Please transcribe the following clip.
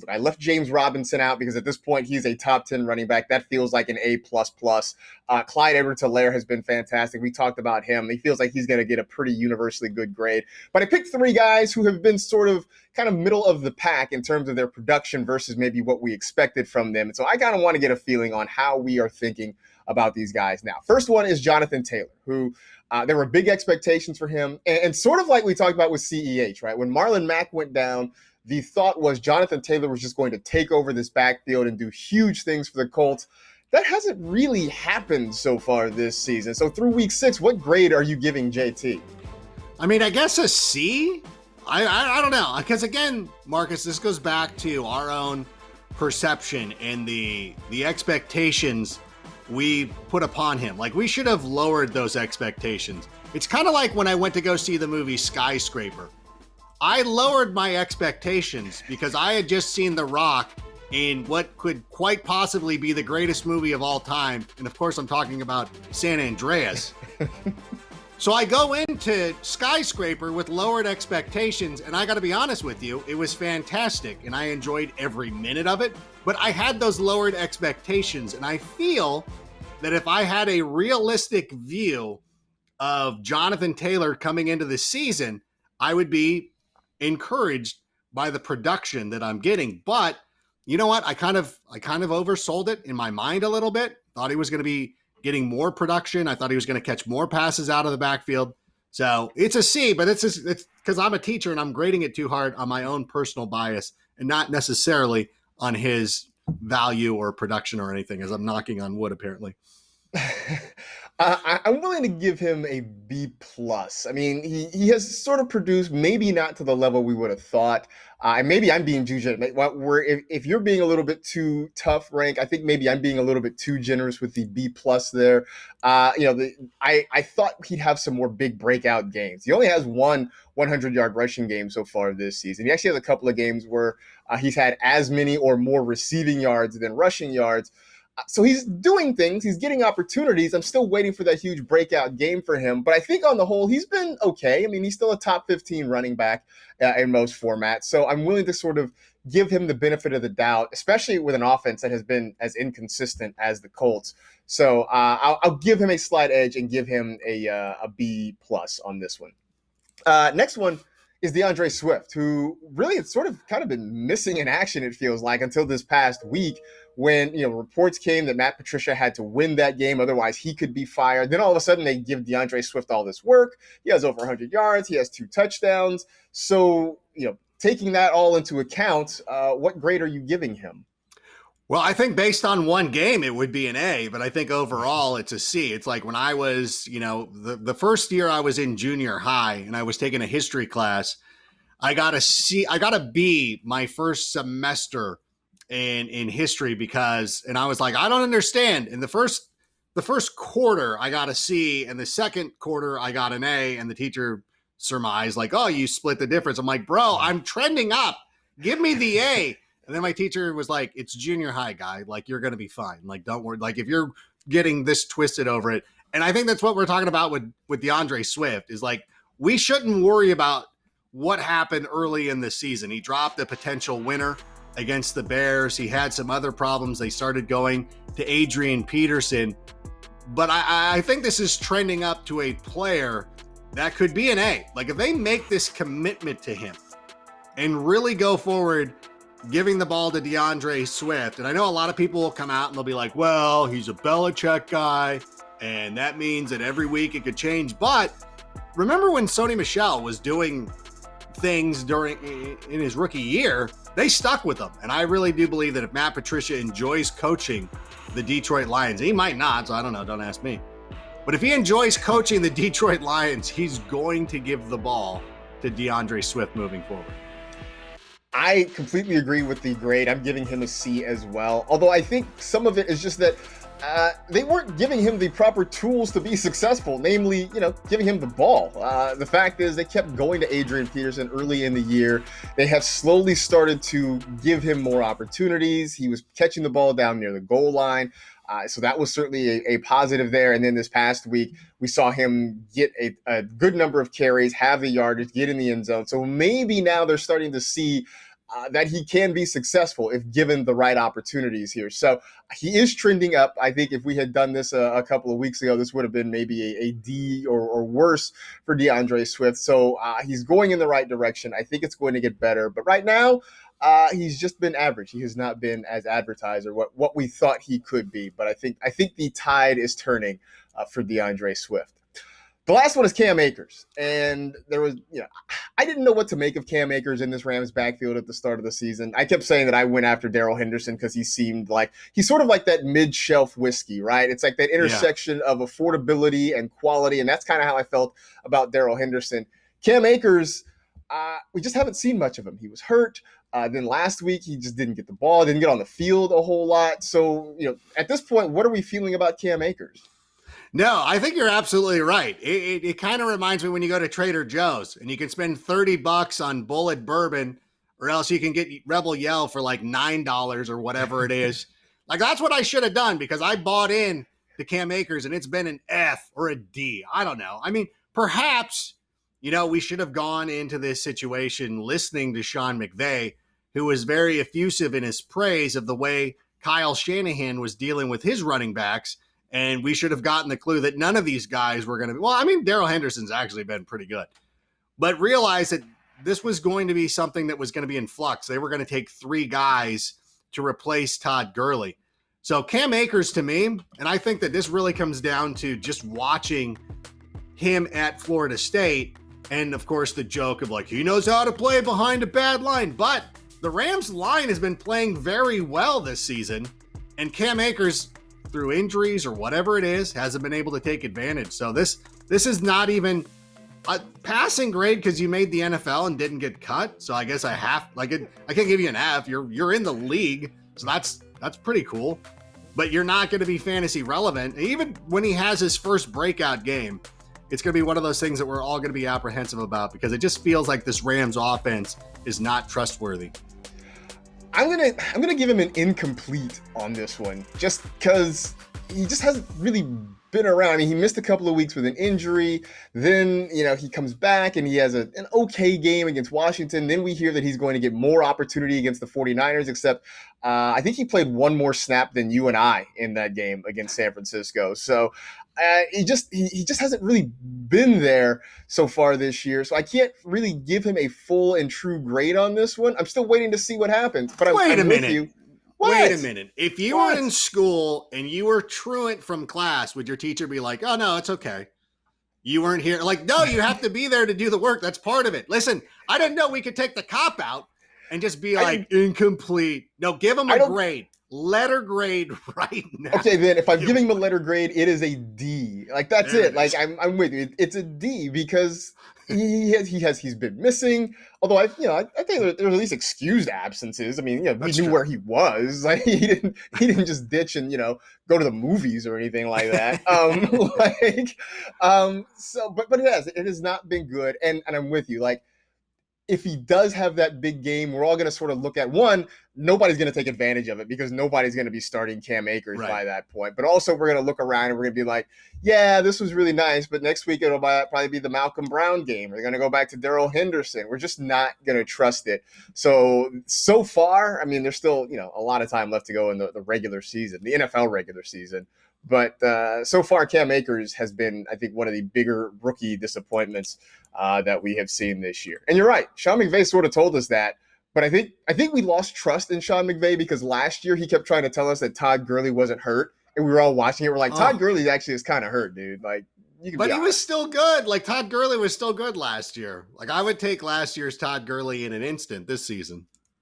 I left James Robinson out because at this point he's a top 10 running back. That feels like an A++. Clyde Edwards-Helaire has been fantastic. We talked about him. He feels like he's going to get a pretty universally good grade. But I picked three guys who have been sort of kind of middle of the pack in terms of their production versus maybe what we expected from them. And so I kind of want to get a feeling on how we are thinking about these guys now. First one is Jonathan Taylor, who there were big expectations for him. And sort of like we talked about with CEH, right? When Marlon Mack went down, the thought was Jonathan Taylor was just going to take over this backfield and do huge things for the Colts. That hasn't really happened so far this season. So through week 6, what grade are you giving JT? I mean, I guess a C. I don't know. Because again, Marcus, this goes back to our own perception and the expectations we put upon him. Like, we should have lowered those expectations. It's kind of like when I went to go see the movie Skyscraper. I lowered my expectations because I had just seen The Rock in what could quite possibly be the greatest movie of all time. And of course, I'm talking about San Andreas. So I go into Skyscraper with lowered expectations, and I got to be honest with you, it was fantastic, and I enjoyed every minute of it, but I had those lowered expectations, and I feel that if I had a realistic view of Jonathan Taylor coming into the season, I would be encouraged by the production that I'm getting. But you know what? I kind of oversold it in my mind a little bit. Thought he was going to be getting more production. I thought he was going to catch more passes out of the backfield. So it's a C, but it's because I'm a teacher and I'm grading it too hard on my own personal bias and not necessarily on his value or production or anything, as I'm knocking on wood, apparently. I'm willing to give him a B+. I mean, he has sort of produced, maybe not to the level we would have thought. Maybe I'm being too generous. If you're being a little bit too tough, Rank, I think maybe I'm being a little bit too generous with the B+ there. I thought he'd have some more big breakout games. He only has one 100-yard rushing game so far this season. He actually has a couple of games where he's had as many or more receiving yards than rushing yards. So he's doing things. He's getting opportunities. I'm still waiting for that huge breakout game for him. But I think on the whole, he's been okay. I mean, he's still a top 15 running back in most formats. So I'm willing to sort of give him the benefit of the doubt, especially with an offense that has been as inconsistent as the Colts. So I'll give him a slight edge and give him a B+ on this one. Next one is DeAndre Swift, who really it's sort of kind of been missing in action, it feels like, until this past week when, reports came that Matt Patricia had to win that game. Otherwise, he could be fired. Then all of a sudden, they give DeAndre Swift all this work. He has over 100 yards. He has 2 touchdowns. So, taking that all into account, what grade are you giving him? Well, I think based on one game, it would be an A, but I think overall it's a C. It's like when I was, the first year I was in junior high and I was taking a history class, I got a B my first semester in history and I was like, I don't understand. In the first quarter, I got a C, and the second quarter, I got an A, and the teacher surmised like, oh, you split the difference. I'm like, bro, I'm trending up. Give me the A. And then my teacher was like, it's junior high, guy. Like, you're going to be fine. Like, don't worry. Like, if you're getting this twisted over it. And I think that's what we're talking about with DeAndre Swift is like, we shouldn't worry about what happened early in the season. He dropped a potential winner against the Bears. He had some other problems. They started going to Adrian Peterson. But I think this is trending up to a player that could be an A. Like, if they make this commitment to him and really go forward giving the ball to DeAndre Swift. And I know a lot of people will come out and they'll be like, well, he's a Belichick guy, and that means that every week it could change. But remember when Sony Michel was doing things in his rookie year, they stuck with him. And I really do believe that if Matt Patricia enjoys coaching the Detroit Lions, he might not, so I don't know, don't ask me. But if he enjoys coaching the Detroit Lions, he's going to give the ball to DeAndre Swift moving forward. I completely agree with the grade. I'm giving him a C as well. Although I think some of it is just that they weren't giving him the proper tools to be successful, namely, giving him the ball. The fact is they kept going to Adrian Peterson early in the year. They have slowly started to give him more opportunities. He was catching the ball down near the goal line. So that was certainly a positive there. And then this past week, we saw him get a good number of carries, have the yardage, get in the end zone. So maybe now they're starting to see that he can be successful if given the right opportunities here. So he is trending up. I think if we had done this a couple of weeks ago, this would have been maybe a D or worse for DeAndre Swift. So he's going in the right direction. I think it's going to get better. But right now, he's just been average. He has not been as advertised or what we thought he could be. But I think the tide is turning for DeAndre Swift. The last one is Cam Akers. And there was, I didn't know what to make of Cam Akers in this Rams backfield at the start of the season. I kept saying that I went after Darrell Henderson because he seemed like he's sort of like that mid-shelf whiskey, right? It's like that intersection of affordability and quality. And that's kind of how I felt about Darrell Henderson. Cam Akers, we just haven't seen much of him. He was hurt. Then last week, he just didn't get the ball, didn't get on the field a whole lot. So, at this point, what are we feeling about Cam Akers? No, I think you're absolutely right. It kind of reminds me when you go to Trader Joe's and you can spend $30 on Bullet Bourbon, or else you can get Rebel Yell for like $9 or whatever it is. Like, that's what I should have done, because I bought in to Cam Akers and it's been an F or a D. I don't know. I mean, perhaps, we should have gone into this situation listening to Sean McVay, who was very effusive in his praise of the way Kyle Shanahan was dealing with his running backs. And we should have gotten the clue that none of these guys were going to be, well, I mean, Darrell Henderson's actually been pretty good, but realize that this was going to be something that was going to be in flux. They were going to take 3 guys to replace Todd Gurley. So Cam Akers, to me, and I think that this really comes down to just watching him at Florida State. And of course, the joke of like, he knows how to play behind a bad line, but the Rams line has been playing very well this season. And Cam Akers, through injuries or whatever it is, hasn't been able to take advantage. So this is not even a passing grade because you made the NFL and didn't get cut. So I guess I can't give you an F. You're in the league, so that's pretty cool. But you're not going to be fantasy relevant. Even when he has his first breakout game, it's going to be one of those things that we're all going to be apprehensive about, because it just feels like this Rams offense is not trustworthy. I'm gonna give him an incomplete on this one, just because he just hasn't really been around. I mean, he missed a couple of weeks with an injury. Then, he comes back and he has an okay game against Washington. Then we hear that he's going to get more opportunity against the 49ers, except I think he played one more snap than you and I in that game against San Francisco. So he just hasn't really been there so far this year. So I can't really give him a full and true grade on this one. I'm still waiting to see what happens. But Wait a I'm minute. With you. Wait a minute. If you were in school and you were truant from class, would your teacher be like, oh, no, it's okay? You weren't here. Like, no, you have to be there to do the work. That's part of it. Listen, I didn't know we could take the cop out and just be like, incomplete. No, give him a grade. Letter grade right now. Okay, then if I'm giving him a letter grade, it is a D. Like, that's it. Like, I'm with you. It's a D because he's been missing. Although I think there's at least excused absences. I mean, we knew where he was. Like, he didn't just ditch and go to the movies or anything like that. But it has not been good. And I'm with you. Like, if he does have that big game, we're all going to sort of look at one, nobody's going to take advantage of it because nobody's going to be starting Cam Akers by that point. But also we're going to look around and we're going to be like, yeah, this was really nice, but next week it'll probably be the Malcolm Brown game. We're going to go back to Darrell Henderson. We're just not going to trust it. So far, I mean, there's still, a lot of time left to go in the regular season, the NFL regular season. But so far, Cam Akers has been, I think, one of the bigger rookie disappointments that we have seen this year. And you're right. Sean McVay sort of told us that. But I think we lost trust in Sean McVay because last year he kept trying to tell us that Todd Gurley wasn't hurt. And we were all watching it. We're like, Todd Gurley actually is kind of hurt, dude. Like, but he was still good. Like, Todd Gurley was still good last year. Like, I would take last year's Todd Gurley in an instant this season.